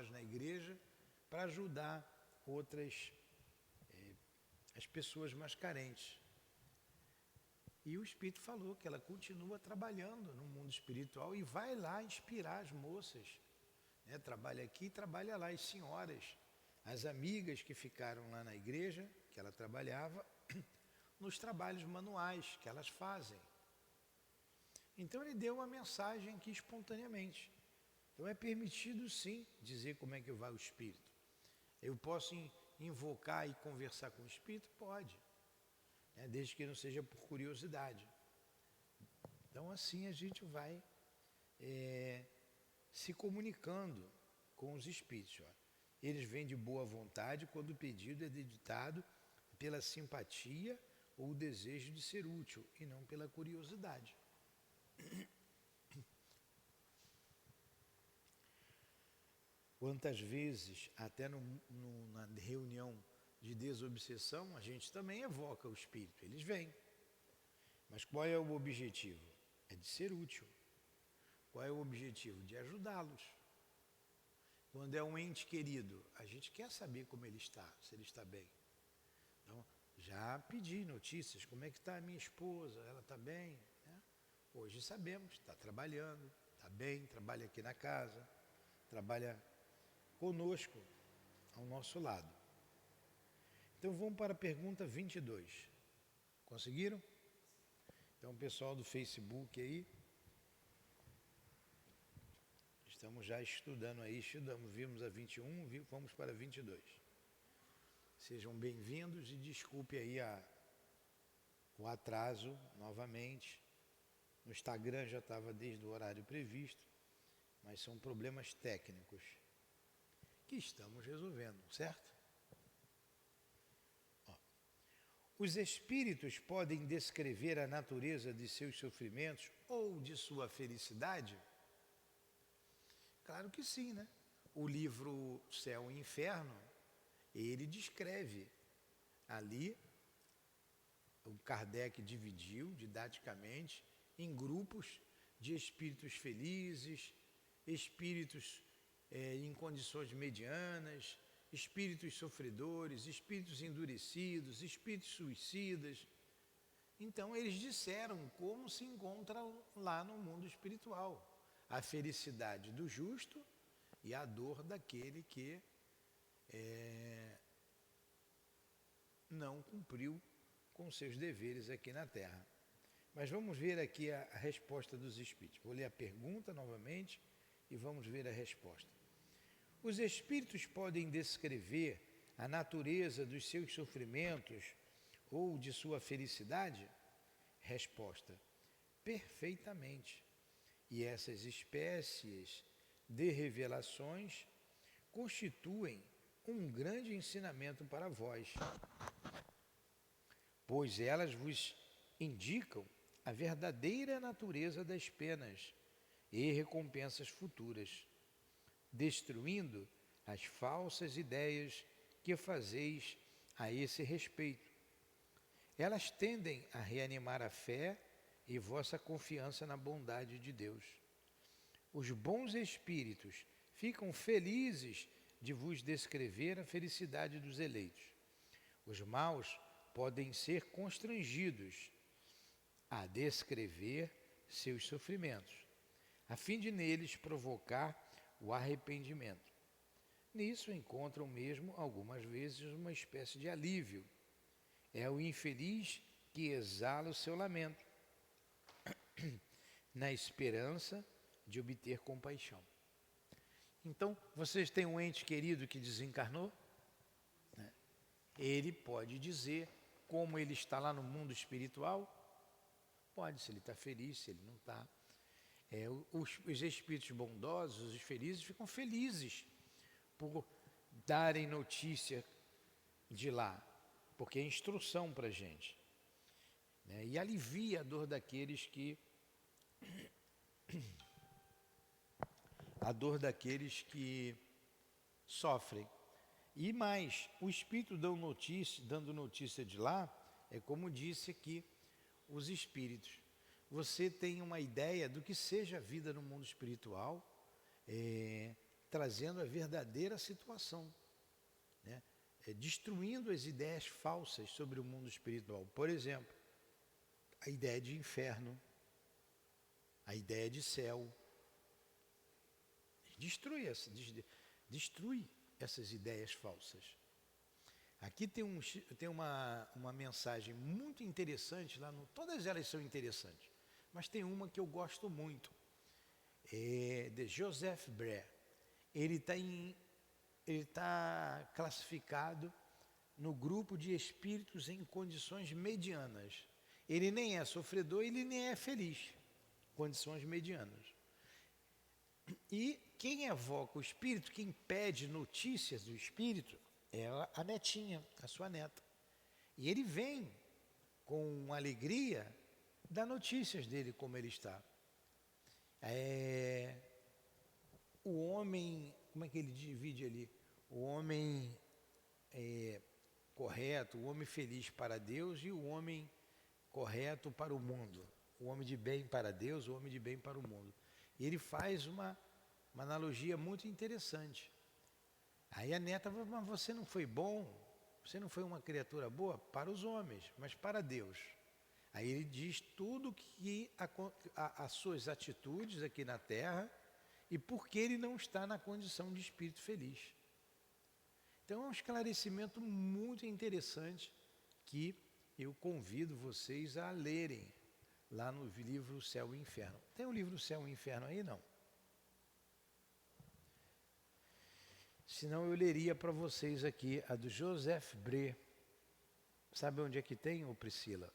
senhoras na igreja para ajudar outras, as pessoas mais carentes. E o Espírito falou que ela continua trabalhando no mundo espiritual e vai lá inspirar as moças, né? Trabalha aqui, trabalha lá, as senhoras, as amigas que ficaram lá na igreja, que ela trabalhava, nos trabalhos manuais que elas fazem. Então ele deu uma mensagem aqui espontaneamente. Então é permitido sim dizer como é que vai o Espírito. Eu posso invocar e conversar com o Espírito? Pode, né? Desde que não seja por curiosidade. Então assim a gente vai se comunicando com os Espíritos. Ó. Eles vêm de boa vontade quando o pedido é deditado pela simpatia ou o desejo de ser útil e não pela curiosidade. Quantas vezes, até na reunião de desobsessão, a gente também evoca o Espírito, eles vêm. Mas qual é o objetivo? É de ser útil. Qual é o objetivo? De ajudá-los. Quando é um ente querido, a gente quer saber como ele está, se ele está bem. Então, já pedi notícias, como é que está a minha esposa, ela está bem? Né? Hoje sabemos, está trabalhando, está bem, trabalha aqui na casa, trabalha conosco, ao nosso lado. Então vamos para a pergunta 22. Conseguiram? Então o pessoal do Facebook aí, estamos já estudando aí, vimos a 21, vamos para a 22. Sejam bem-vindos e desculpe aí o atraso novamente. No Instagram já estava desde o horário previsto, mas são problemas técnicos que estamos resolvendo, certo? Ó, os espíritos podem descrever a natureza de seus sofrimentos ou de sua felicidade? Claro que sim, né? O livro Céu e Inferno, ele descreve ali, o Kardec dividiu didaticamente em grupos de espíritos felizes, espíritos em condições medianas, espíritos sofredores, espíritos endurecidos, espíritos suicidas. Então eles disseram como se encontra lá no mundo espiritual a felicidade do justo e a dor daquele que não cumpriu com seus deveres aqui na Terra. Mas vamos ver aqui a resposta dos espíritos. Vou ler a pergunta novamente e vamos ver a resposta. Os espíritos podem descrever a natureza dos seus sofrimentos ou de sua felicidade? Resposta: perfeitamente. E essas espécies de revelações constituem um grande ensinamento para vós, pois elas vos indicam a verdadeira natureza das penas e recompensas futuras, destruindo as falsas ideias que fazeis a esse respeito. Elas tendem a reanimar a fé e vossa confiança na bondade de Deus. Os bons espíritos ficam felizes de vos descrever a felicidade dos eleitos. Os maus podem ser constrangidos a descrever seus sofrimentos, a fim de neles provocar o arrependimento. Nisso encontram mesmo, algumas vezes, uma espécie de alívio. É o infeliz que exala o seu lamento, na esperança de obter compaixão. Então, vocês têm um ente querido que desencarnou? Né? Ele pode dizer como ele está lá no mundo espiritual? Pode, se ele está feliz, se ele não está. Os espíritos bondosos, os felizes, ficam felizes por darem notícia de lá, porque é instrução para a gente, né? E alivia a dor daqueles que sofrem. E mais, o espírito dando notícia de lá, é como disse aqui os espíritos. Você tem uma ideia do que seja a vida no mundo espiritual, trazendo a verdadeira situação, né? Destruindo as ideias falsas sobre o mundo espiritual. Por exemplo, a ideia de inferno, a ideia de céu. Destrui essas ideias falsas. Aqui tem uma mensagem muito interessante, todas elas são interessantes, mas tem uma que eu gosto muito, de Joseph Bré. Ele está classificado no grupo de espíritos em condições medianas. Ele nem é sofredor, ele nem é feliz. Condições medianas. E quem evoca o espírito, quem pede notícias do espírito, é a netinha, a sua neta. E ele vem com alegria dar notícias dele, como ele está. O homem, como é que ele divide ali? O homem correto, o homem feliz para Deus e o homem correto para o mundo. O homem de bem para Deus, o homem de bem para o mundo. E ele faz uma analogia muito interessante. Aí a neta fala, mas você não foi bom? Você não foi uma criatura boa? Para os homens, mas para Deus. Aí ele diz tudo que as suas atitudes aqui na Terra e por que ele não está na condição de espírito feliz. Então é um esclarecimento muito interessante que eu convido vocês a lerem lá no livro Céu e Inferno. Tem o livro Céu e Inferno aí? Não. Senão eu leria para vocês aqui a do Joseph Bré. Sabe onde é que tem, ô Priscila?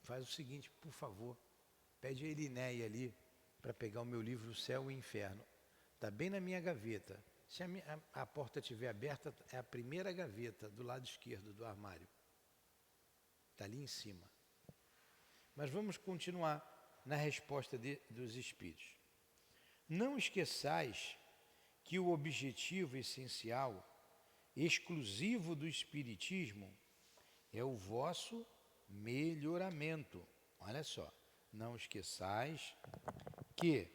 Faz o seguinte, por favor, pede a Elinéia ali para pegar o meu livro Céu e Inferno. Está bem na minha gaveta. Se a porta estiver aberta, é a primeira gaveta do lado esquerdo do armário. Está ali em cima. Mas vamos continuar na resposta dos espíritos. Não esqueçais que o objetivo essencial, exclusivo do espiritismo, é o vosso melhoramento. Olha só, não esqueçais que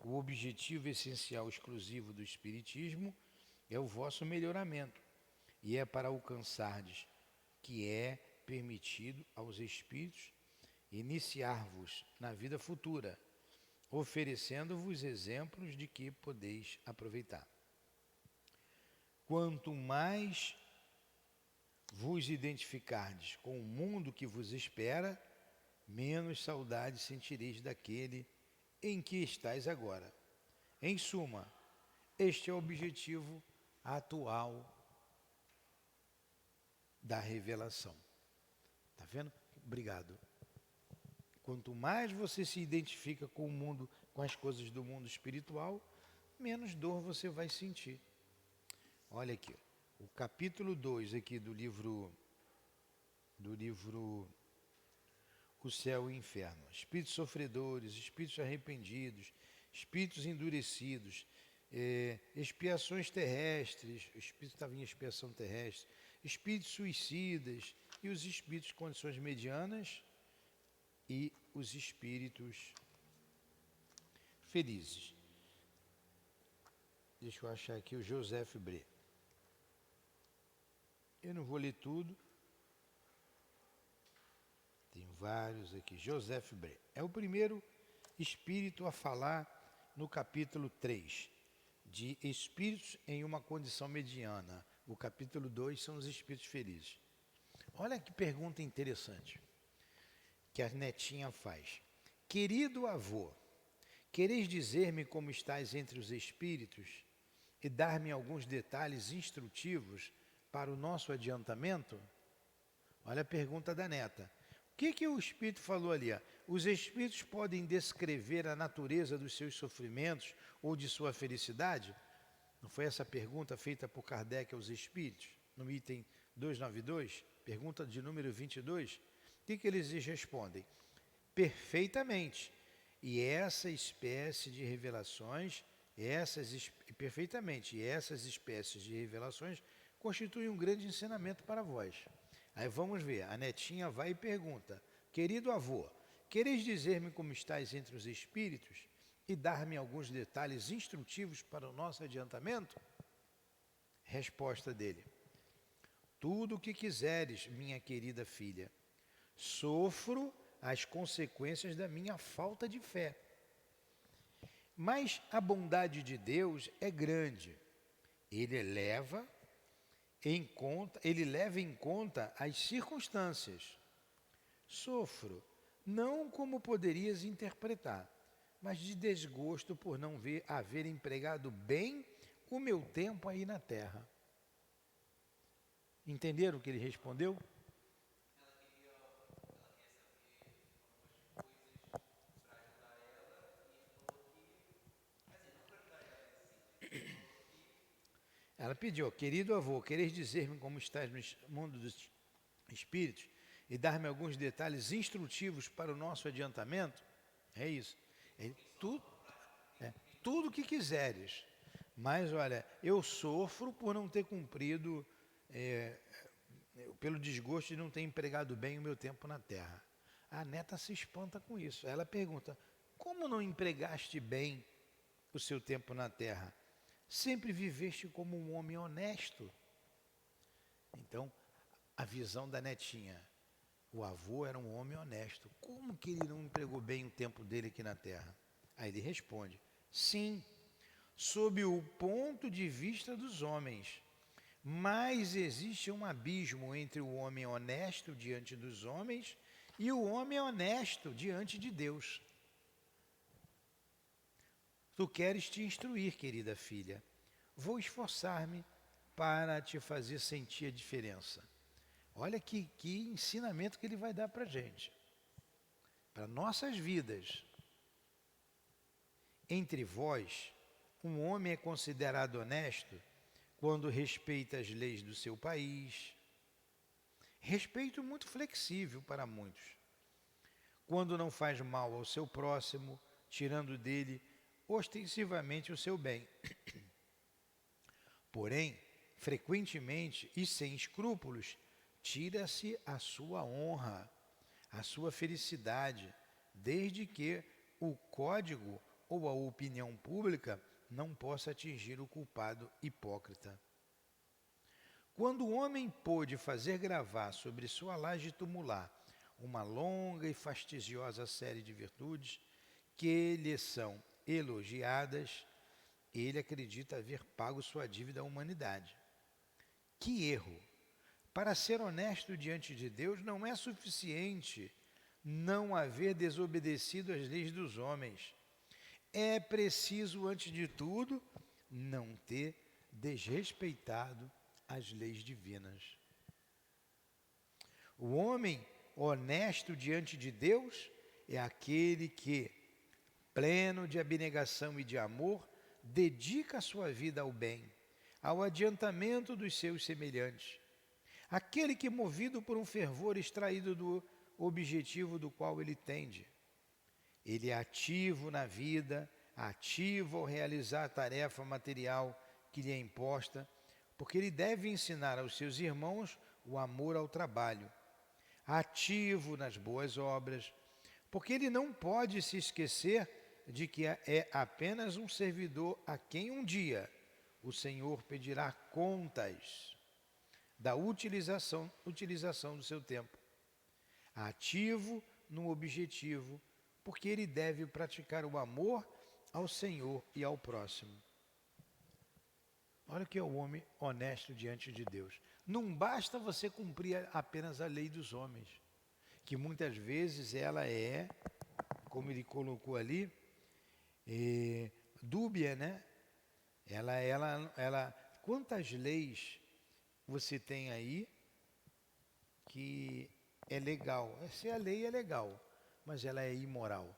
o objetivo essencial exclusivo do espiritismo é o vosso melhoramento, e é para alcançardes que é permitido aos espíritos iniciar-vos na vida futura, oferecendo-vos exemplos de que podeis aproveitar. Quanto mais vos identificardes com o mundo que vos espera, menos saudade sentireis daquele em que estáis agora. Em suma, este é o objetivo atual da revelação. Está vendo? Obrigado. Quanto mais você se identifica com o mundo, com as coisas do mundo espiritual, menos dor você vai sentir. Olha aqui, o capítulo 2 aqui do livro O Céu e o Inferno. Espíritos sofredores, espíritos arrependidos, espíritos endurecidos, expiações terrestres, o espírito estava em expiação terrestre, espíritos suicidas e os espíritos de condições medianas e os espíritos felizes. Deixa eu achar aqui o Joseph Bré. Eu não vou ler tudo. Tem vários aqui. Joseph Bré. É o primeiro espírito a falar no capítulo 3, de espíritos em uma condição mediana. O capítulo 2 são os espíritos felizes. Olha que pergunta interessante que a netinha faz. Querido avô, quereis dizer-me como estáis entre os espíritos e dar-me alguns detalhes instrutivos para o nosso adiantamento? Olha a pergunta da neta. O que o espírito falou ali? Os espíritos podem descrever a natureza dos seus sofrimentos ou de sua felicidade? Não foi essa pergunta feita por Kardec aos espíritos, no item 292, pergunta de número 22? O que eles respondem? Perfeitamente. E essa espécie de revelações, perfeitamente, e essas espécies de revelações constituem um grande ensinamento para vós. Aí vamos ver, a netinha vai e pergunta, querido avô, quereis dizer-me como estáis entre os espíritos e dar-me alguns detalhes instrutivos para o nosso adiantamento? Resposta dele: tudo o que quiseres, minha querida filha. Sofro as consequências da minha falta de fé. Mas a bondade de Deus é grande. Ele leva em conta as circunstâncias. Sofro, não como poderias interpretar, mas de desgosto por não haver empregado bem o meu tempo aí na terra. Entenderam o que ele respondeu? Ela pediu: querido avô, queres dizer-me como estás no mundo dos espíritos e dar-me alguns detalhes instrutivos para o nosso adiantamento? É isso. É, tu, tudo o que quiseres. Mas olha, eu sofro por não ter cumprido, pelo desgosto de não ter empregado bem o meu tempo na terra. A neta se espanta com isso. Ela pergunta: como não empregaste bem o seu tempo na terra? Sempre viveste como um homem honesto. Então, a visão da netinha: o avô era um homem honesto. Como que ele não empregou bem o tempo dele aqui na terra? Aí ele responde: sim, sob o ponto de vista dos homens. Mas existe um abismo entre o homem honesto diante dos homens e o homem honesto diante de Deus. Tu queres te instruir, querida filha. Vou esforçar-me para te fazer sentir a diferença. Olha que ensinamento que ele vai dar para a gente, para nossas vidas. Entre vós, um homem é considerado honesto quando respeita as leis do seu país. Respeito muito flexível para muitos. Quando não faz mal ao seu próximo, tirando dele ostensivamente o seu bem. Porém, frequentemente e sem escrúpulos, tira-se a sua honra, a sua felicidade, desde que o código ou a opinião pública não possa atingir o culpado hipócrita. Quando o homem pôde fazer gravar sobre sua laje tumular uma longa e fastidiosa série de virtudes que lhe são elogiadas, ele acredita haver pago sua dívida à humanidade. Que erro! Para ser honesto diante de Deus não é suficiente não haver desobedecido às leis dos homens. É preciso, antes de tudo, não ter desrespeitado as leis divinas. O homem honesto diante de Deus é aquele que, pleno de abnegação e de amor, dedica a sua vida ao bem, ao adiantamento dos seus semelhantes. Aquele que, movido por um fervor extraído do objetivo do qual ele tende, ele é ativo na vida, ativo ao realizar a tarefa material que lhe é imposta, porque ele deve ensinar aos seus irmãos o amor ao trabalho, ativo nas boas obras, porque ele não pode se esquecer de que é apenas um servidor a quem um dia o Senhor pedirá contas da utilização do seu tempo. Ativo no objetivo, porque ele deve praticar o amor ao Senhor e ao próximo. Olha o que é o homem honesto diante de Deus. Não basta você cumprir apenas a lei dos homens, que muitas vezes ela é, como ele colocou ali, dúbia, né? Quantas leis você tem aí que é legal? Se a lei é legal, mas ela é imoral.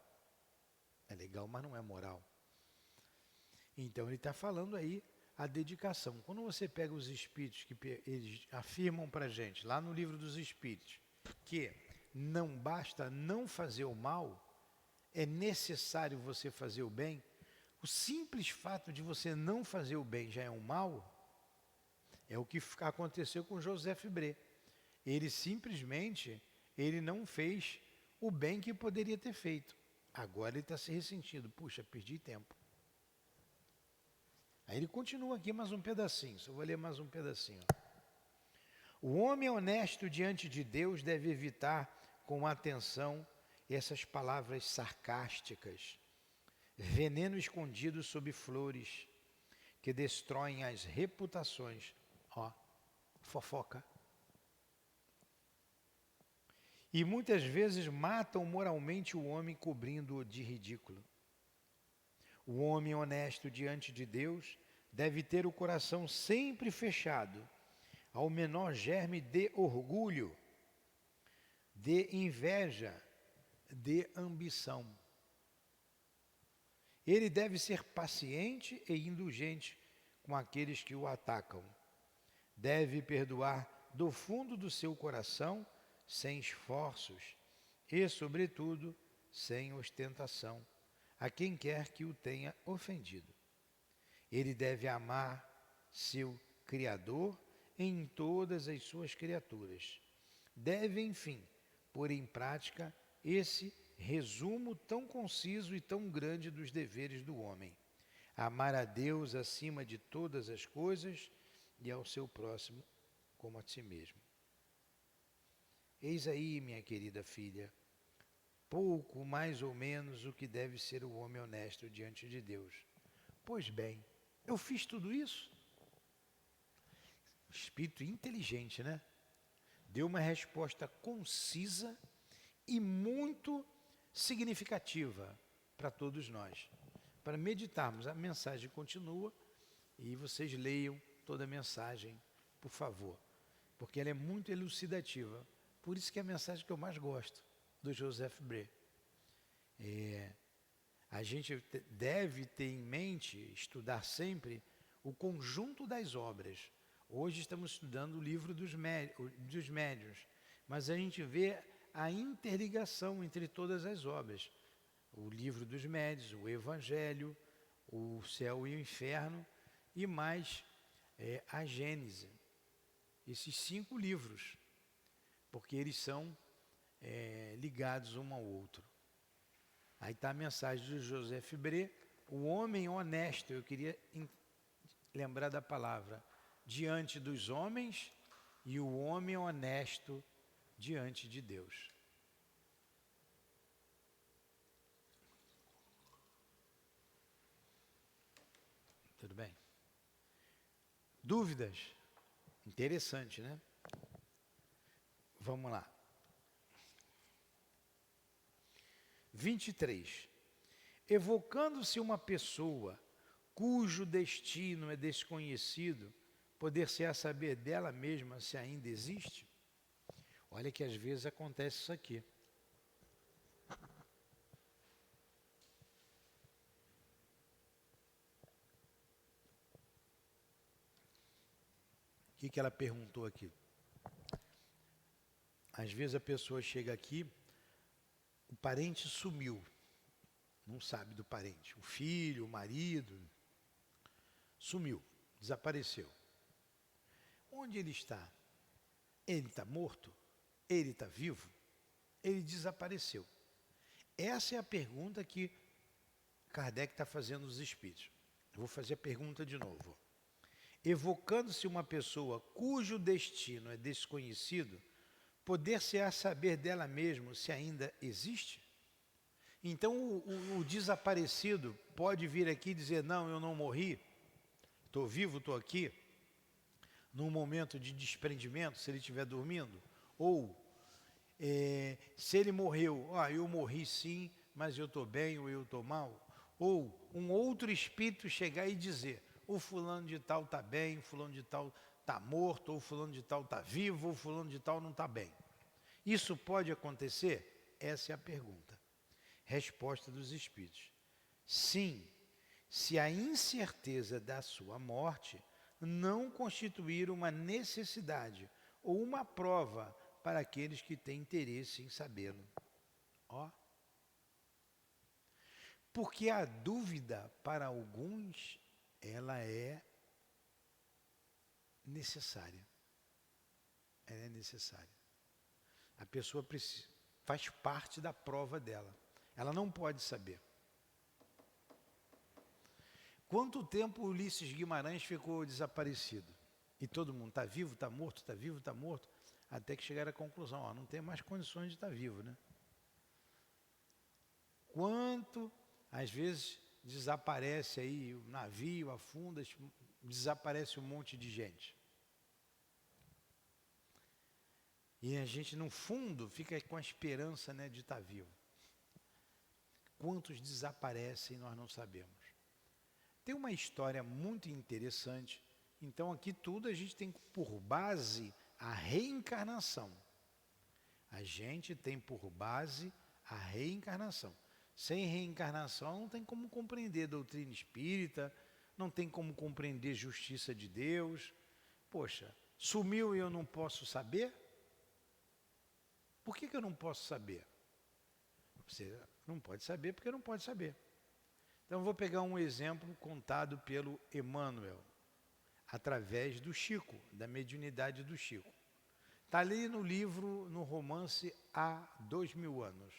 É legal, mas não é moral. Então ele está falando aí a dedicação. Quando você pega os espíritos que eles afirmam para a gente, lá no livro dos espíritos, que não basta não fazer o mal, é necessário você fazer o bem. O simples fato de você não fazer o bem já é um mal. É o que aconteceu com José Fibré. Ele simplesmente, ele não fez o bem que poderia ter feito. Agora ele está se ressentindo. Puxa, perdi tempo. Aí ele continua aqui mais um pedacinho. Só vou ler mais um pedacinho. O homem honesto diante de Deus deve evitar com atenção essas palavras sarcásticas, veneno escondido sob flores, que destroem as reputações. Ó, fofoca. E muitas vezes matam moralmente o homem, cobrindo-o de ridículo. O homem honesto diante de Deus deve ter o coração sempre fechado ao menor germe de orgulho, de inveja, de ambição. Ele deve ser paciente e indulgente com aqueles que o atacam. Deve perdoar do fundo do seu coração, sem esforços e, sobretudo, sem ostentação, a quem quer que o tenha ofendido. Ele deve amar seu Criador em todas as suas criaturas. Deve, enfim, pôr em prática esse resumo tão conciso e tão grande dos deveres do homem: amar a Deus acima de todas as coisas e ao seu próximo como a si mesmo. Eis aí, minha querida filha, pouco mais ou menos o que deve ser o homem honesto diante de Deus. Pois bem, eu fiz tudo isso? Espírito inteligente, né? Deu uma resposta concisa e muito significativa para todos nós. Para meditarmos, a mensagem continua e vocês leiam toda a mensagem, por favor, porque ela é muito elucidativa. Por isso que é a mensagem que eu mais gosto do Joseph Bré. A gente deve ter em mente, estudar sempre o conjunto das obras. Hoje estamos estudando o livro dos médiuns, mas a gente vê a interligação entre todas as obras. O livro dos médiuns, o Evangelho, o Céu e o Inferno e mais a Gênese. Esses 5 livros, porque eles são ligados um ao outro. Aí está a mensagem de Joseph Bré, o homem honesto. Eu queria lembrar da palavra, diante dos homens, e o homem honesto diante de Deus. Tudo bem? Dúvidas? Interessante, né? Vamos lá. 23. Evocando-se uma pessoa cujo destino é desconhecido, poder-se-á saber dela mesma se ainda existe? Olha que às vezes acontece isso aqui. O que ela perguntou aqui? Às vezes a pessoa chega aqui, o parente sumiu, não sabe do parente, o filho, o marido, sumiu, desapareceu. Onde ele está? Ele está morto? Ele está vivo? Ele desapareceu? Essa é a pergunta que Kardec está fazendo aos espíritos. Eu vou fazer a pergunta de novo. Evocando-se uma pessoa cujo destino é desconhecido, poder-se-á saber dela mesma se ainda existe? Então o desaparecido pode vir aqui e dizer: não, eu não morri, estou vivo, estou aqui, num momento de desprendimento, se ele estiver dormindo. Ou, se ele morreu, eu morri sim, mas eu estou bem ou eu estou mal. Ou um outro espírito chegar e dizer: o fulano de tal está bem, o fulano de tal está morto, ou o fulano de tal está vivo, ou o fulano de tal não está bem. Isso pode acontecer? Essa é a pergunta. Resposta dos espíritos: sim, se a incerteza da sua morte não constituir uma necessidade ou uma prova para aqueles que têm interesse em sabê-lo. Porque a dúvida, para alguns, ela é necessária. Ela é necessária. A pessoa faz parte da prova dela. Ela não pode saber. Quanto tempo Ulisses Guimarães ficou desaparecido? E todo mundo está vivo, está morto, está vivo, está morto, até que chegar à conclusão, ó, não tem mais condições de estar vivo, né? Quanto, às vezes, desaparece aí o navio, afunda, desaparece um monte de gente. E a gente, no fundo, fica com a esperança, né, de estar vivo. Quantos desaparecem, nós não sabemos. Tem uma história muito interessante. Então, aqui tudo a gente tem por base a reencarnação. A gente tem por base a reencarnação. Sem reencarnação não tem como compreender a doutrina espírita, não tem como compreender a justiça de Deus. Poxa, sumiu e eu não posso saber? Por que eu não posso saber? Você não pode saber porque não pode saber. Então, eu vou pegar um exemplo contado pelo Emmanuel, através do Chico, da mediunidade do Chico. Está ali no livro, no romance Há 2000 anos.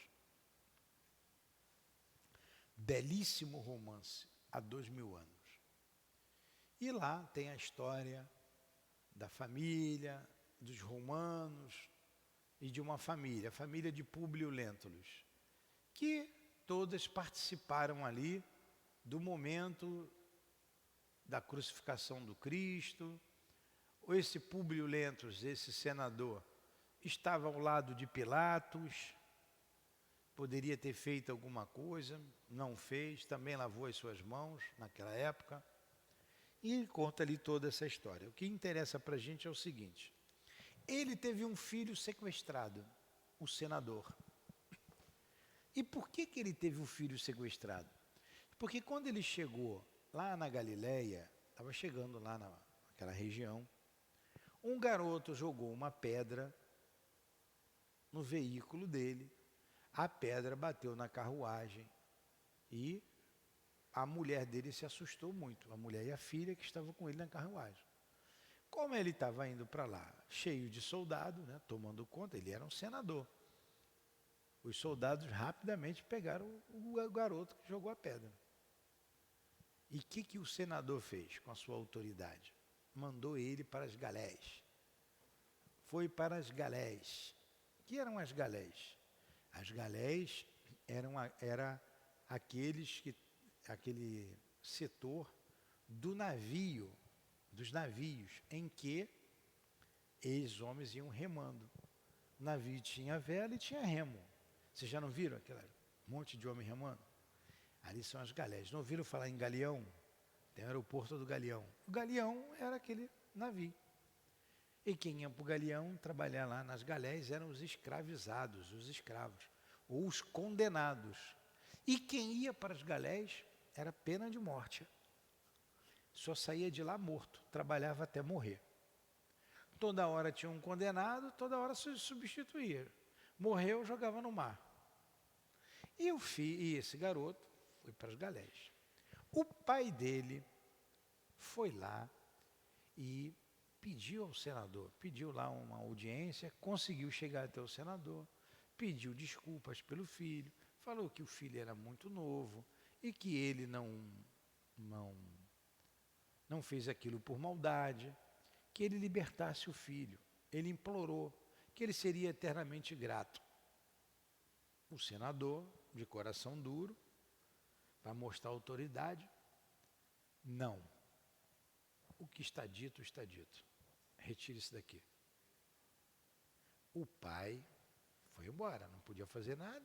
Belíssimo romance, Há 2000 anos. E lá tem a história da família, dos romanos e de uma família, a família de Públio Lentulus, que todas participaram ali do momento da crucificação do Cristo. Esse Públio Lentulus, esse senador, estava ao lado de Pilatos, poderia ter feito alguma coisa, não fez, também lavou as suas mãos naquela época, e conta ali toda essa história. O que interessa para a gente é o seguinte: ele teve um filho sequestrado, o senador. E por que ele teve um filho sequestrado? Porque quando ele chegou lá na Galileia, estava chegando lá naquela região, um garoto jogou uma pedra no veículo dele, a pedra bateu na carruagem e a mulher dele se assustou muito, a mulher e a filha que estavam com ele na carruagem. Como ele estava indo para lá, cheio de soldado, né, tomando conta, ele era um senador. Os soldados rapidamente pegaram o garoto que jogou a pedra. E o que o senador fez com a sua autoridade? Mandou ele para as galés. Foi para as galés. O que eram as galés? As galés era aquele setor do navio, dos navios, em que eles, homens, iam remando. O navio tinha vela e tinha remo. Vocês já não viram aquele monte de homem remando? Ali são as galés. Não ouviram falar em galeão? Tem o aeroporto do Galeão. O Galeão era aquele navio. E quem ia para o Galeão trabalhar lá nas galés eram os escravizados, os escravos, ou os condenados. E quem ia para as galés era pena de morte. Só saía de lá morto, trabalhava até morrer. Toda hora tinha um condenado, toda hora se substituía. Morreu, jogava no mar. E esse garoto foi para as galés. O pai dele foi lá e pediu ao senador, pediu lá uma audiência, conseguiu chegar até o senador, pediu desculpas pelo filho, falou que o filho era muito novo e que ele não fez aquilo por maldade, que ele libertasse o filho. Ele implorou que ele seria eternamente grato. O senador, de coração duro, para mostrar autoridade, não. O que está dito, está dito. Retire isso daqui. O pai foi embora, não podia fazer nada.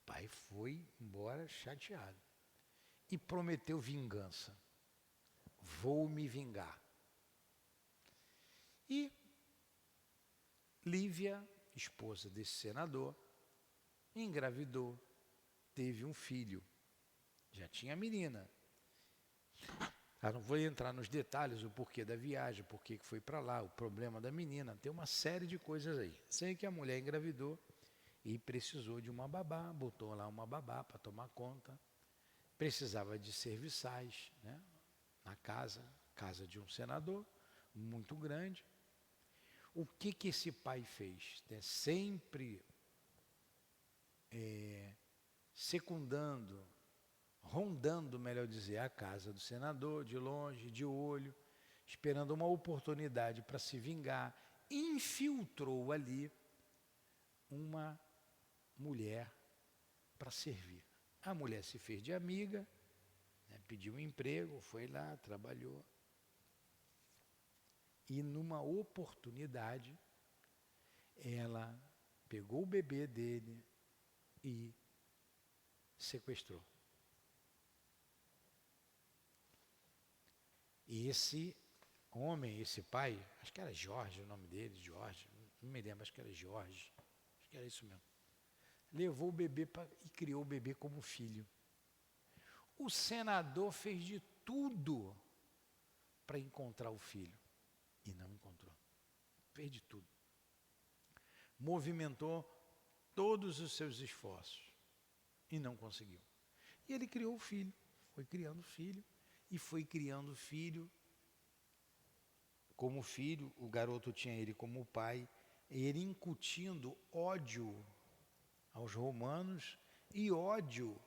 O pai foi embora chateado. E prometeu vingança. Vou me vingar. E Lívia, esposa desse senador, engravidou, teve um filho. Já tinha menina. Não vou entrar nos detalhes, o porquê da viagem, o porquê que foi para lá, o problema da menina, tem uma série de coisas aí. Sei que a mulher engravidou e precisou de uma babá, botou lá uma babá para tomar conta, precisava de serviçais, né, na casa de um senador, muito grande. O que esse pai fez? Sempre secundando, rondando, melhor dizer, a casa do senador, de longe, de olho, esperando uma oportunidade para se vingar, infiltrou ali uma mulher para servir. A mulher se fez de amiga, né, pediu um emprego, foi lá, trabalhou. E numa oportunidade, ela pegou o bebê dele e sequestrou. E esse homem, esse pai, acho que era Jorge o nome dele, Jorge, não me lembro, acho que era Jorge, acho que era isso mesmo. Levou o bebê e criou o bebê como filho. O senador fez de tudo para encontrar o filho e não encontrou. Fez de tudo. Movimentou todos os seus esforços e não conseguiu. E ele criou o filho, foi criando o filho e foi criando o filho como filho. O garoto tinha ele como pai, ele incutindo ódio aos romanos e ódio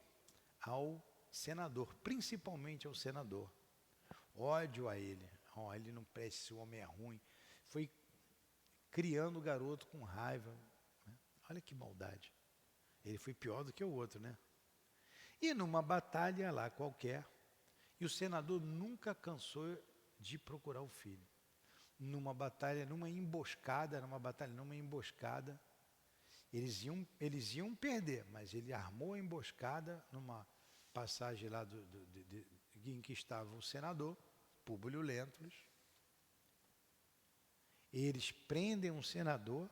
ao senador, principalmente ao senador. Ódio a ele. Oh, ele não presta, esse homem é ruim. Foi criando o garoto com raiva. Né? Olha que maldade. Ele foi pior do que o outro, né? E numa batalha lá qualquer, e o senador nunca cansou de procurar o filho. Numa batalha, numa emboscada, eles iam perder, mas ele armou a emboscada numa passagem lá em que estava o senador, Públio Lentulus. Eles prendem um senador,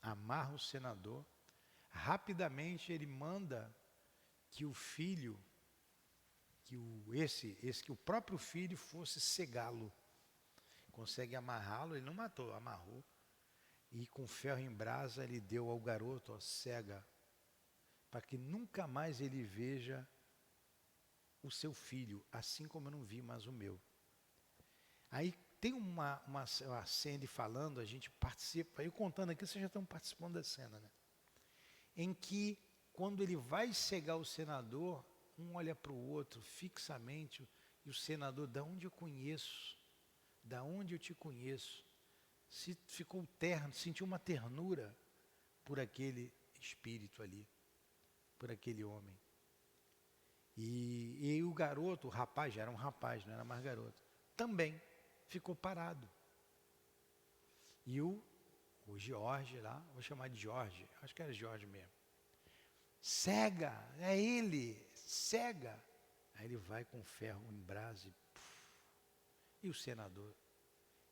amarram o senador, rapidamente ele manda que o filho, que o próprio filho fosse cegá-lo. Consegue amarrá-lo, ele não matou, amarrou. E com ferro em brasa ele deu ao garoto, cega, para que nunca mais ele veja o seu filho, assim como eu não vi mais o meu. Aí tem uma cena ele falando, a gente participa, eu contando aqui, vocês já estão participando da cena, né? Em que, quando ele vai cegar o senador, um olha para o outro fixamente, e o senador, da onde eu conheço? Da onde eu te conheço? Ficou terno, sentiu uma ternura por aquele espírito ali, por aquele homem. E o garoto, o rapaz, já era um rapaz, não era mais garoto, também ficou parado. E o Jorge lá, vou chamar de Jorge, acho que era Jorge mesmo. Cega, é ele, cega. Aí ele vai com ferro em brasa e o senador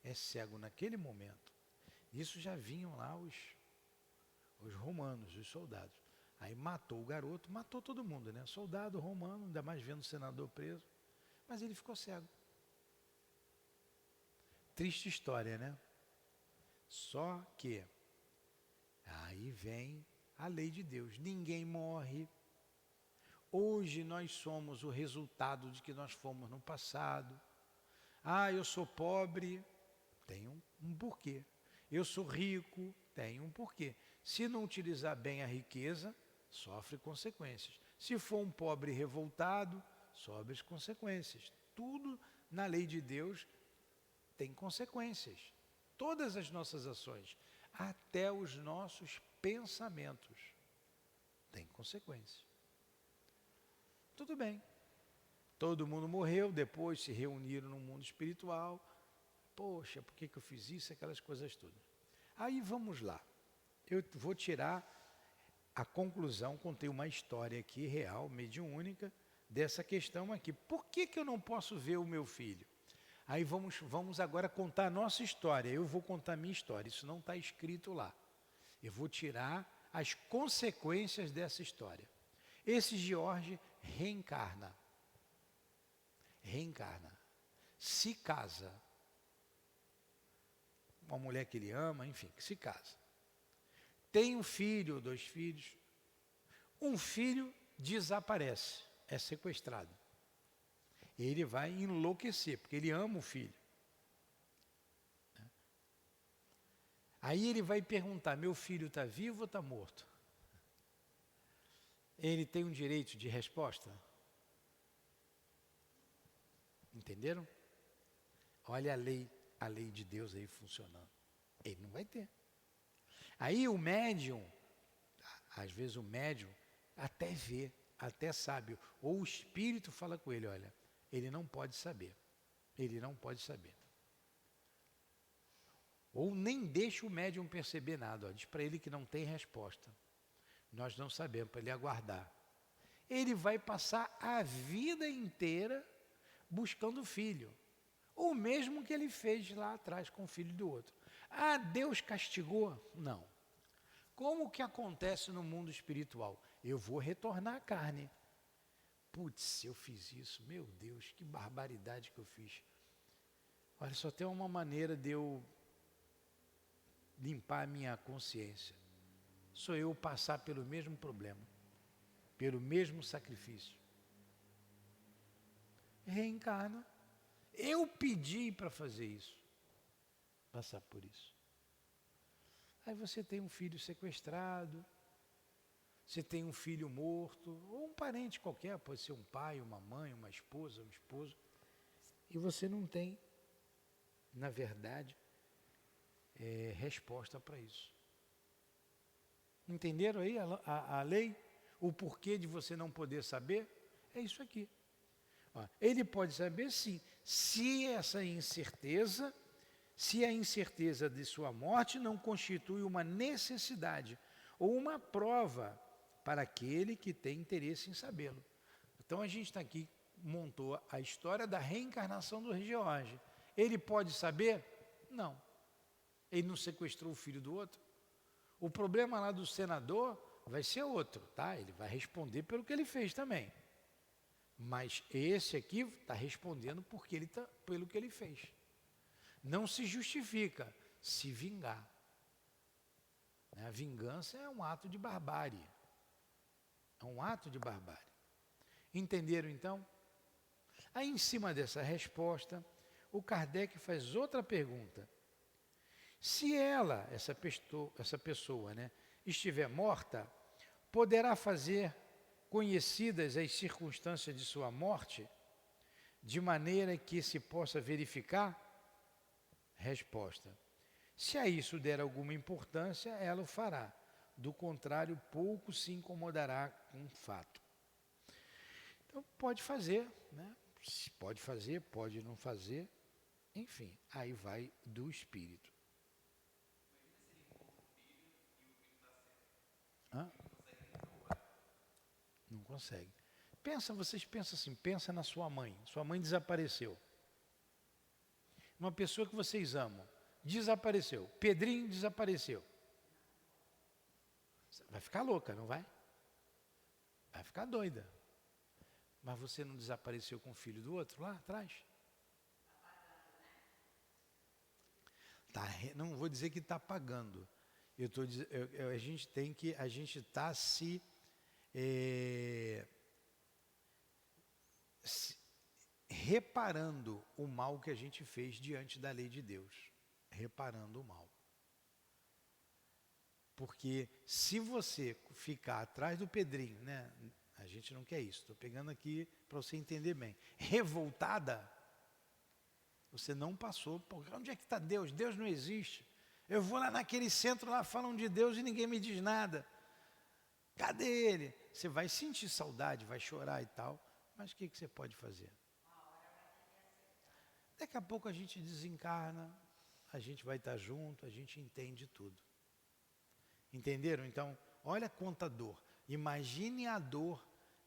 é cego naquele momento. Isso já vinham lá os romanos, os soldados. Aí matou o garoto, matou todo mundo, né? Soldado romano, ainda mais vendo o senador preso. Mas ele ficou cego. Triste história, né? Só que aí vem a lei de Deus. Ninguém morre. Hoje nós somos o resultado de que nós fomos no passado. Ah, eu sou pobre, tem um porquê. Eu sou rico, tem um porquê. Se não utilizar bem a riqueza, sofre consequências. Se for um pobre revoltado, sofre as consequências. Tudo na lei de Deus tem consequências. Todas as nossas ações, até os nossos pensamentos, têm consequências. Tudo bem. Todo mundo morreu, depois se reuniram no mundo espiritual. Poxa, por que eu fiz isso? Aquelas coisas todas. Aí vamos lá. Eu vou tirar a conclusão, contei uma história aqui real, mediúnica, dessa questão aqui. Por que eu não posso ver o meu filho? Aí vamos agora contar a nossa história. Eu vou contar a minha história, isso não está escrito lá. Eu vou tirar as consequências dessa história. Esse Jorge reencarna, se casa, uma mulher que ele ama, enfim, que se casa. Tem um filho ou 2 filhos. Um filho desaparece, é sequestrado. Ele vai enlouquecer, porque ele ama o filho. Aí ele vai perguntar, meu filho está vivo ou está morto? ele tem um direito de resposta? Entenderam? Olha a lei de Deus aí funcionando. Ele não vai ter. Aí o médium, às vezes o médium até vê, até sabe, ou o espírito fala com ele, olha, ele não pode saber. Ele não pode saber. Ou nem deixa o médium perceber nada, ó, diz para ele que não tem resposta. Nós não sabemos, para ele aguardar. Ele vai passar a vida inteira buscando o filho. O mesmo que ele fez lá atrás com o filho do outro. Ah, Deus castigou? Não. Como que acontece no mundo espiritual? Eu vou retornar à carne. Putz, eu fiz isso, meu Deus, que barbaridade que eu fiz. Olha, só tem uma maneira de eu limpar a minha consciência. Sou eu passar pelo mesmo problema, pelo mesmo sacrifício. Reencarna. Eu pedi para fazer isso, passar por isso. Aí você tem um filho sequestrado, você tem um filho morto, ou um parente qualquer, pode ser um pai, uma mãe, uma esposa, um esposo, e você não tem, na verdade, resposta para isso. Entenderam aí a lei? O porquê de você não poder saber? É isso aqui. Ó, ele pode saber sim, se a incerteza de sua morte não constitui uma necessidade ou uma prova para aquele que tem interesse em sabê-lo. Então a gente está aqui, montou a história da reencarnação do George. Ele pode saber? Não. Ele não sequestrou o filho do outro. O problema lá do senador vai ser outro, tá? Ele vai responder pelo que ele fez também. Mas esse aqui está respondendo pelo que ele fez. Não se justifica se vingar. A vingança é um ato de barbárie. É um ato de barbárie. Entenderam então? Aí em cima dessa resposta, o Kardec faz outra pergunta. Se ela, essa pessoa, né, estiver morta, poderá fazer conhecidas as circunstâncias de sua morte, de maneira que se possa verificar? Resposta. Se a isso der alguma importância, ela o fará. Do contrário, pouco se incomodará com o fato. Então, pode fazer, né? Pode fazer, pode não fazer, enfim, aí vai do espírito. Hã? Não consegue. Vocês pensam assim, pensa na sua mãe desapareceu. Uma pessoa que vocês amam, desapareceu. Pedrinho desapareceu. Vai ficar louca, não vai? Vai ficar doida. Mas você não desapareceu com o filho do outro lá atrás? Tá, não vou dizer que está pagando. A gente está se reparando o mal que a gente fez diante da lei de Deus. Reparando o mal. Porque se você ficar atrás do Pedrinho, né? A gente não quer isso. Estou pegando aqui para você entender bem. Revoltada, você não passou. Onde é que está Deus? Deus não existe. Eu vou lá naquele centro, lá falam de Deus e ninguém me diz nada. Cadê ele? Você vai sentir saudade, vai chorar e tal. Mas o que você pode fazer? Daqui a pouco a gente desencarna, a gente vai estar junto, a gente entende tudo. Entenderam? Então, olha quanta dor. Imagine a dor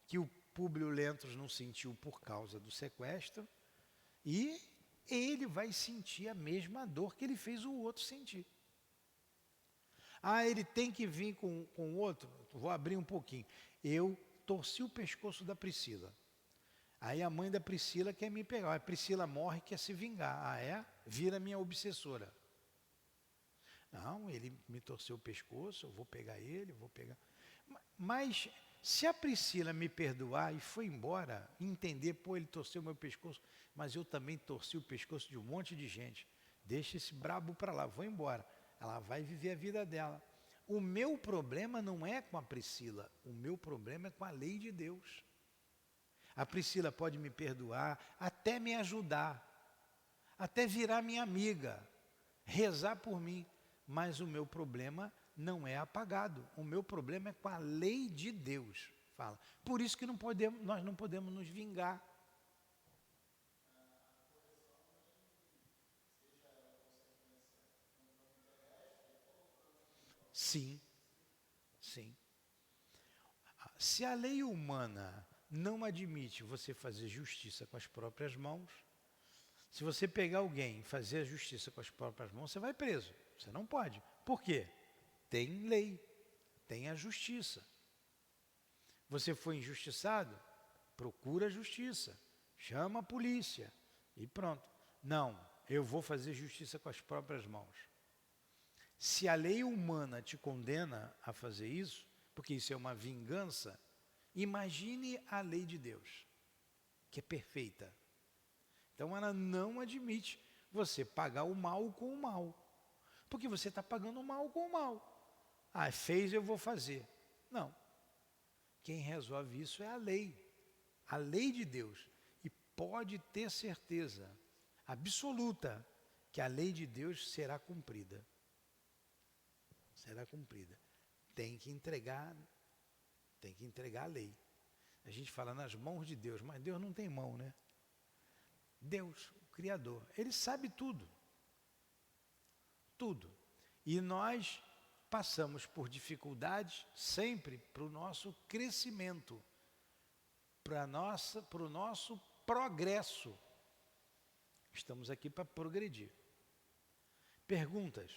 que o Públio Lentulus não sentiu por causa do sequestro e ele vai sentir a mesma dor que ele fez o outro sentir. Ah, ele tem que vir com o outro? Vou abrir um pouquinho. Eu torci o pescoço da Priscila. Aí a mãe da Priscila quer me pegar. A Priscila morre e quer se vingar. Ah, é? Vira minha obsessora. Não, ele me torceu o pescoço, eu vou pegar ele, vou pegar. Mas se a Priscila me perdoar e foi embora, entender, pô, ele torceu o meu pescoço, mas eu também torci o pescoço de um monte de gente. Deixa esse brabo para lá, vou embora. Ela vai viver a vida dela. O meu problema não é com a Priscila, o meu problema é com a lei de Deus. A Priscila pode me perdoar, até me ajudar, até virar minha amiga, rezar por mim, mas o meu problema não é apagado. O meu problema é com a lei de Deus. Fala. Por isso que nós não podemos nos vingar. Sim, sim. Se a lei humana não admite você fazer justiça com as próprias mãos, se você pegar alguém e fazer a justiça com as próprias mãos, você vai preso. Você não pode. Por quê? Tem lei, tem a justiça. Você foi injustiçado? Procura a justiça, chama a polícia e pronto. Não, eu vou fazer justiça com as próprias mãos. Se a lei humana te condena a fazer isso, porque isso é uma vingança, imagine a lei de Deus, que é perfeita. Então ela não admite você pagar o mal com o mal, porque você está pagando o mal com o mal. Ah, fez, eu vou fazer. Não. Quem resolve isso é a lei de Deus. E pode ter certeza absoluta que a lei de Deus será cumprida. Será cumprida. Tem que entregar a lei. A gente fala nas mãos de Deus, mas Deus não tem mão, né? Deus, o Criador, Ele sabe tudo. Tudo. E nós passamos por dificuldades sempre para o nosso crescimento, para o nosso progresso. Estamos aqui para progredir. Perguntas?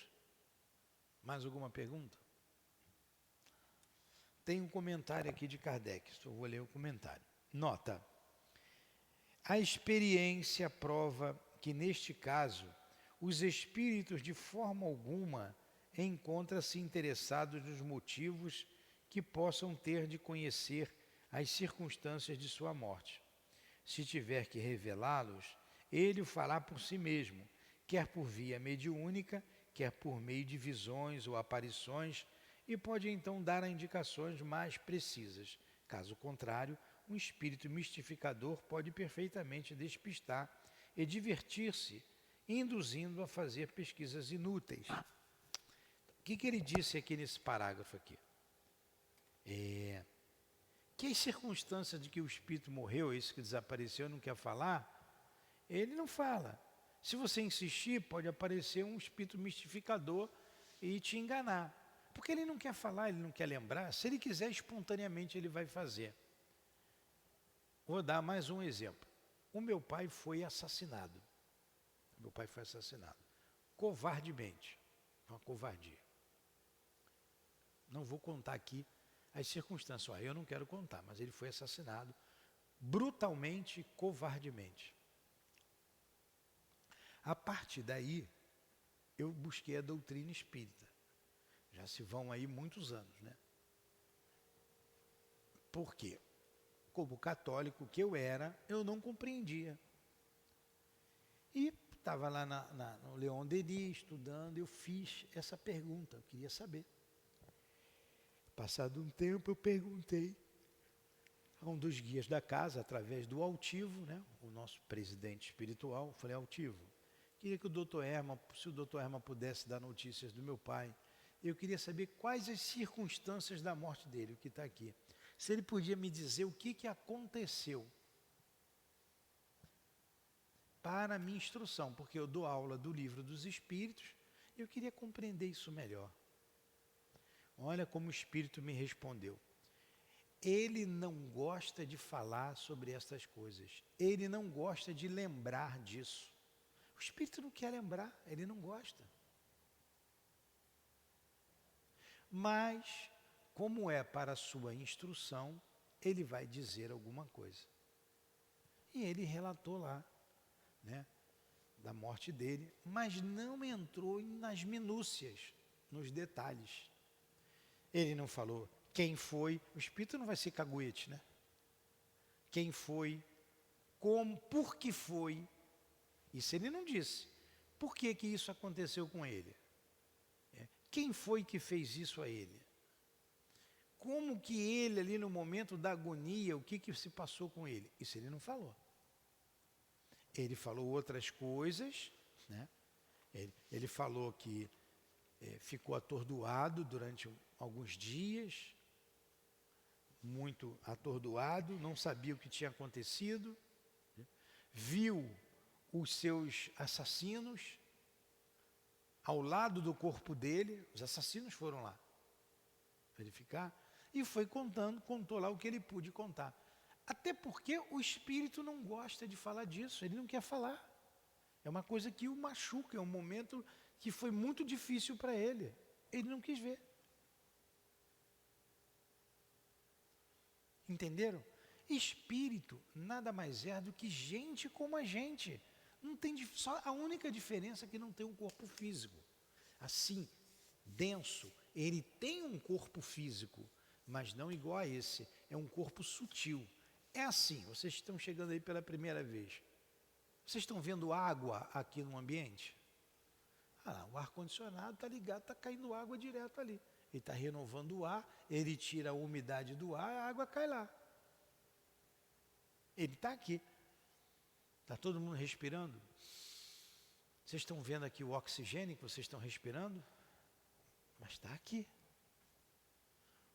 Mais alguma pergunta? Tem um comentário aqui de Kardec, eu vou ler o comentário. Nota: a experiência prova que, neste caso, os espíritos de forma alguma encontram-se interessados nos motivos que possam ter de conhecer as circunstâncias de sua morte. Se tiver que revelá-los, ele o fará por si mesmo, quer por via mediúnica, quer por meio de visões ou aparições, e pode então dar indicações mais precisas. Caso contrário, um espírito mistificador pode perfeitamente despistar e divertir-se, induzindo a fazer pesquisas inúteis. O que ele disse aqui nesse parágrafo aqui? Que as circunstâncias de que o espírito morreu, esse que desapareceu, não quer falar, ele não fala. Se você insistir, pode aparecer um espírito mistificador e te enganar. Porque ele não quer falar, ele não quer lembrar. Se ele quiser, espontaneamente ele vai fazer. Vou dar mais um exemplo. O meu pai foi assassinado. Covardemente. Uma covardia. Não vou contar aqui as circunstâncias. Eu não quero contar, mas ele foi assassinado brutalmente, covardemente. A partir daí, eu busquei a doutrina espírita. Já se vão aí muitos anos, né? Por quê? Como católico que eu era, eu não compreendia. E estava lá no Leon Denis, estudando, eu fiz essa pergunta, eu queria saber. Passado um tempo, eu perguntei a um dos guias da casa, através do Altivo, né, o nosso presidente espiritual, falei: Altivo, queria que o doutor Herman, se o doutor Herman pudesse dar notícias do meu pai, eu queria saber quais as circunstâncias da morte dele, o que está aqui. Se ele podia me dizer o que aconteceu para a minha instrução, porque eu dou aula do Livro dos Espíritos, e eu queria compreender isso melhor. Olha como o Espírito me respondeu. Ele não gosta de falar sobre essas coisas. Ele não gosta de lembrar disso. O Espírito não quer lembrar, ele não gosta. Mas, como é para a sua instrução, ele vai dizer alguma coisa. E ele relatou lá, né, da morte dele, mas não entrou nas minúcias, nos detalhes. Ele não falou quem foi, o espírito não vai ser caguete, né? Quem foi, como, por que foi, isso ele não disse. Por que isso aconteceu com ele? Quem foi que fez isso a ele? Como que ele ali no momento da agonia, o que se passou com ele? Isso ele não falou. Ele falou outras coisas, né? Ele falou que ficou atordoado durante alguns dias, muito atordoado, não sabia o que tinha acontecido, viu os seus assassinos ao lado do corpo dele, os assassinos foram lá verificar, e foi contou lá o que ele pôde contar. Até porque o espírito não gosta de falar disso, ele não quer falar. É uma coisa que o machuca, é um momento que foi muito difícil para ele. Ele não quis ver. Entenderam? Espírito nada mais é do que gente como a gente. Não tem, só a única diferença é que não tem um corpo físico. Assim, denso, ele tem um corpo físico, mas não igual a esse. É um corpo sutil. É assim, vocês estão chegando aí pela primeira vez. Vocês estão vendo água aqui no ambiente? O ar-condicionado está ligado, está caindo água direto ali. Ele está renovando o ar, ele tira a umidade do ar, a água cai lá. Ele está aqui. Está todo mundo respirando? Vocês estão vendo aqui o oxigênio que vocês estão respirando? Mas está aqui.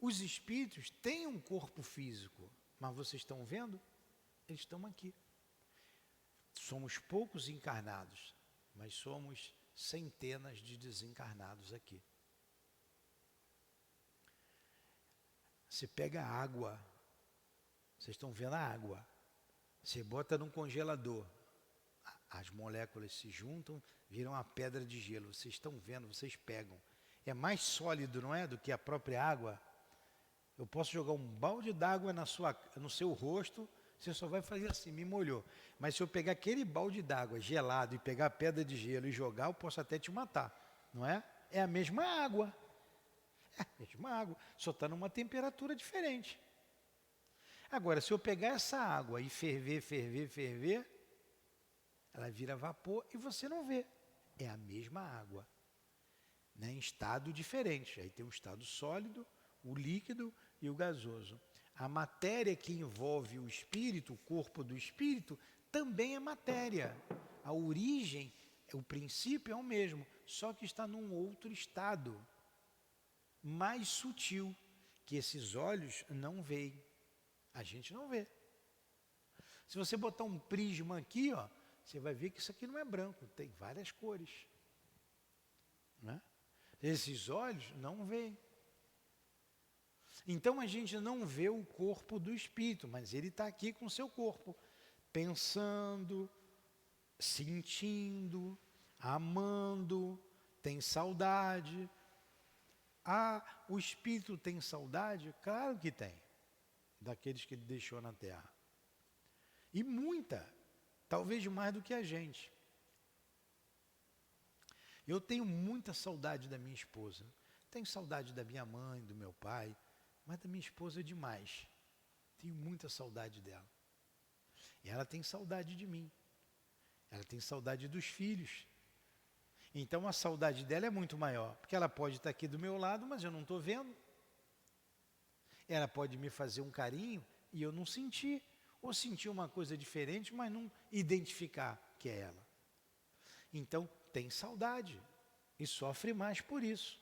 Os espíritos têm um corpo físico, mas vocês estão vendo? Eles estão aqui. Somos poucos encarnados, mas somos centenas de desencarnados aqui. Você pega a água, vocês estão vendo a água, você bota num congelador, as moléculas se juntam, viram uma pedra de gelo, vocês estão vendo, vocês pegam. É mais sólido, não é, do que a própria água. Eu posso jogar um balde d'água no seu rosto, você só vai fazer assim, me molhou. Mas se eu pegar aquele balde d'água gelado e pegar a pedra de gelo e jogar, eu posso até te matar, não é? É a mesma água. É a mesma água, só está numa temperatura diferente. Agora, se eu pegar essa água e ferver, ela vira vapor e você não vê. É a mesma água, né, em estado diferente. Aí tem o estado sólido, o líquido e o gasoso. A matéria que envolve o espírito, o corpo do espírito, também é matéria. A origem, o princípio é o mesmo, só que está num outro estado, mais sutil, que esses olhos não veem. A gente não vê. Se você botar um prisma aqui, ó, você vai ver que isso aqui não é branco, tem várias cores, né? Esses olhos não veem. Então a gente não vê o corpo do espírito, mas ele está aqui com o seu corpo, pensando, sentindo, amando, tem saudade. O espírito tem saudade? Claro que tem, daqueles que ele deixou na terra. E muita, talvez mais do que a gente. Eu tenho muita saudade da minha esposa, tenho saudade da minha mãe, do meu pai, mas da minha esposa é demais. Tenho muita saudade dela. E ela tem saudade de mim. Ela tem saudade dos filhos. Então a saudade dela é muito maior, porque ela pode estar aqui do meu lado, mas eu não estou vendo. Ela pode me fazer um carinho e eu não sentir, ou sentir uma coisa diferente, mas não identificar que é ela. Então tem saudade e sofre mais por isso.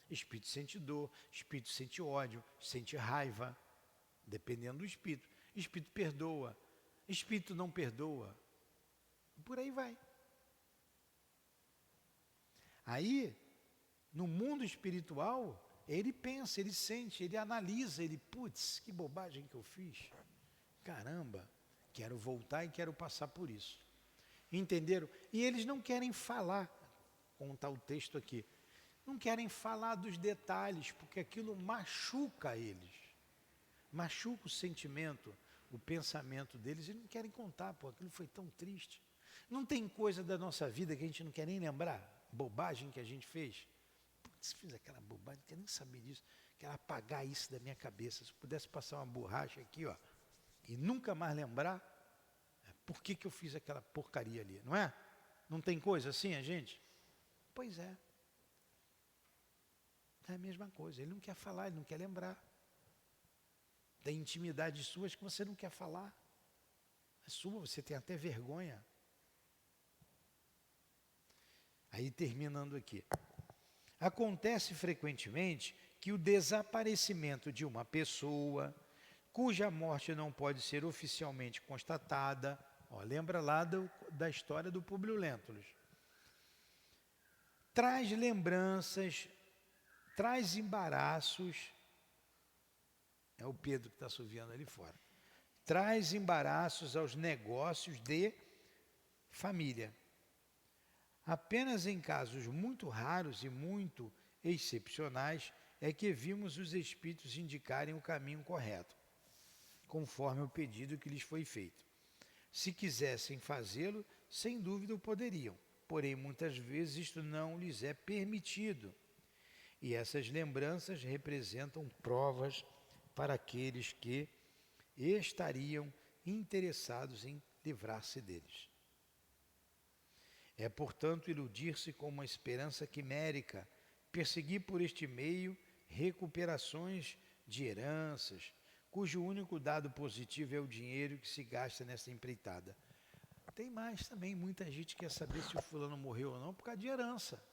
Espírito sente dor, espírito sente ódio, sente raiva, dependendo do espírito. Espírito perdoa, espírito não perdoa, por aí vai. Aí, no mundo espiritual, ele pensa, ele sente, ele analisa, ele, putz, que bobagem que eu fiz. Caramba, quero voltar e quero passar por isso. Entenderam? E eles não querem falar, contar o texto aqui, não querem falar dos detalhes, porque aquilo machuca eles. Machuca o sentimento, o pensamento deles, eles não querem contar, aquilo foi tão triste. Não tem coisa da nossa vida que a gente não quer nem lembrar. Bobagem que a gente fez. Putz, fiz aquela bobagem, não quero nem saber disso, quero apagar isso da minha cabeça. Se eu pudesse passar uma borracha aqui, ó, e nunca mais lembrar, por que eu fiz aquela porcaria ali, não é? Não tem coisa assim, a gente? Pois é. É a mesma coisa, ele não quer falar, ele não quer lembrar. Tem intimidades suas que você não quer falar. É sua, você tem até vergonha. Aí terminando aqui. Acontece frequentemente que o desaparecimento de uma pessoa, cuja morte não pode ser oficialmente constatada, lembra lá da história do Públio Lentulus, traz lembranças, traz embaraços, é o Pedro que está assoviando ali fora, traz embaraços aos negócios de família. Apenas em casos muito raros e muito excepcionais é que vimos os espíritos indicarem o caminho correto, conforme o pedido que lhes foi feito. Se quisessem fazê-lo, sem dúvida o poderiam, porém muitas vezes isto não lhes é permitido. E essas lembranças representam provas para aqueles que estariam interessados em livrar-se deles. É, portanto, iludir-se com uma esperança quimérica, perseguir por este meio recuperações de heranças, cujo único dado positivo é o dinheiro que se gasta nessa empreitada. Tem mais também, muita gente quer saber se o fulano morreu ou não por causa de herança.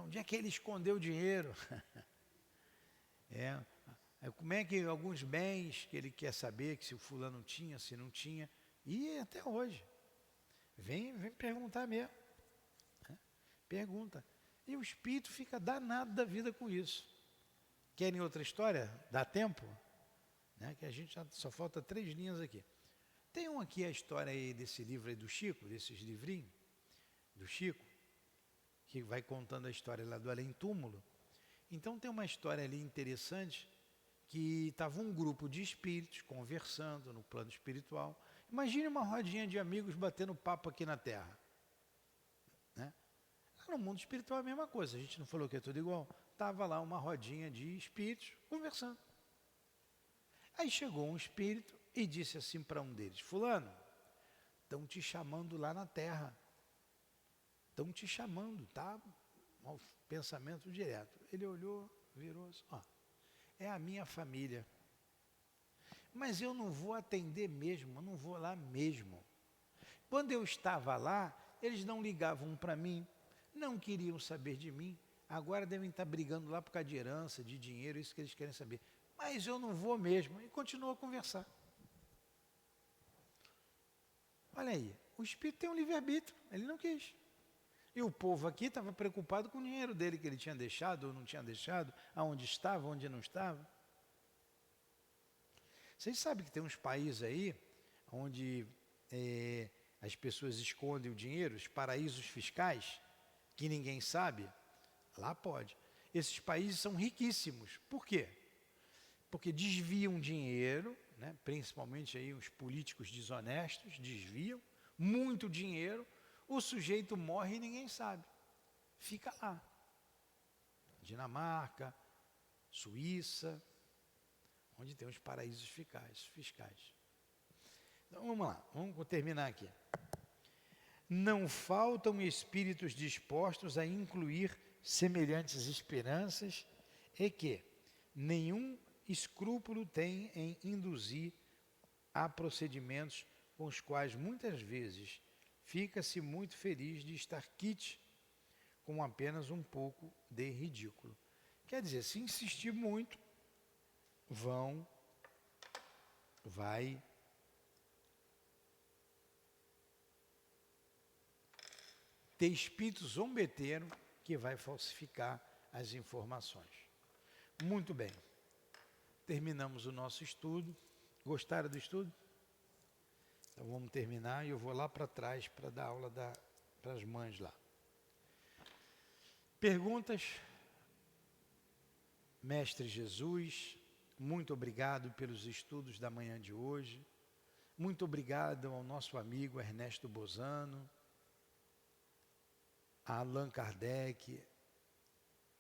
Onde é que ele escondeu o dinheiro? Como é que alguns bens que ele quer saber, que se o fulano tinha, se não tinha, e até hoje. Vem perguntar mesmo. Pergunta. E o espírito fica danado da vida com isso. Querem outra história? Dá tempo? Que a gente só falta 3 linhas aqui. Tem aqui a história aí desse livro aí do Chico, desses livrinhos do Chico, que vai contando a história lá do Além Túmulo. Então tem uma história ali interessante, que estava um grupo de espíritos conversando no plano espiritual. Imagine uma rodinha de amigos batendo papo aqui na Terra. No mundo espiritual é a mesma coisa, a gente não falou que é tudo igual. Estava lá uma rodinha de espíritos conversando. Aí chegou um espírito e disse assim para um deles: fulano, estão te chamando lá na Terra. Estão te chamando, tá? Pensamento direto. Ele olhou, virou assim, é a minha família. Mas eu não vou atender mesmo, eu não vou lá mesmo. Quando eu estava lá, eles não ligavam para mim, não queriam saber de mim, agora devem estar brigando lá por causa de herança, de dinheiro, isso que eles querem saber. Mas eu não vou mesmo, e continuou a conversar. Olha aí, o espírito tem um livre-arbítrio, ele não quis. E o povo aqui estava preocupado com o dinheiro dele, que ele tinha deixado ou não tinha deixado, aonde estava, onde não estava. Vocês sabem que tem uns países aí, onde as pessoas escondem o dinheiro, os paraísos fiscais, que ninguém sabe? Lá pode. Esses países são riquíssimos. Por quê? Porque desviam dinheiro, principalmente aí os políticos desonestos, desviam muito dinheiro, o sujeito morre e ninguém sabe. Fica lá. Dinamarca, Suíça, onde tem os paraísos fiscais. Então vamos lá, vamos terminar aqui. Não faltam espíritos dispostos a incluir semelhantes esperanças e que nenhum escrúpulo tem em induzir a procedimentos com os quais muitas vezes fica-se muito feliz de estar quite com apenas um pouco de ridículo. Quer dizer, se insistir muito, vai ter espírito zombeteiro que vai falsificar as informações. Muito bem. Terminamos o nosso estudo. Gostaram do estudo? Então vamos terminar e eu vou lá para trás para dar aula para as mães lá. Perguntas? Mestre Jesus, muito obrigado pelos estudos da manhã de hoje. Muito obrigado ao nosso amigo Ernesto Bozano, a Allan Kardec,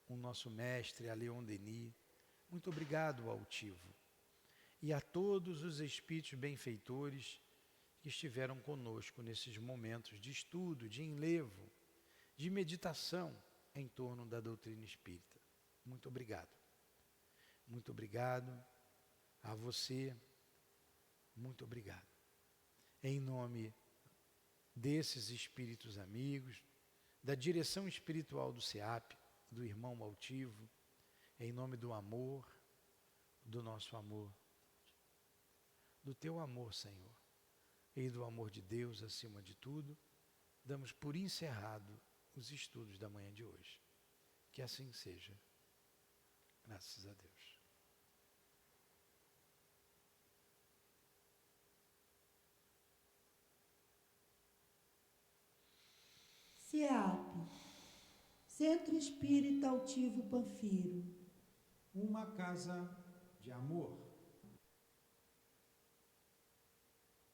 o nosso mestre, a Leon Denis. Muito obrigado ao Altivo. E a todos os espíritos benfeitores que estiveram conosco nesses momentos de estudo, de enlevo, de meditação, em torno da doutrina espírita. Muito obrigado. Muito obrigado a você. Muito obrigado. Em nome desses espíritos amigos, da direção espiritual do SEAP, do irmão altivo, em nome do amor, do nosso amor, do teu amor, Senhor, e do amor de Deus acima de tudo, damos por encerrado os estudos da manhã de hoje. Que assim seja. Graças a Deus. SEAP, Centro Espírita Altivo Panfiro. Uma casa de amor.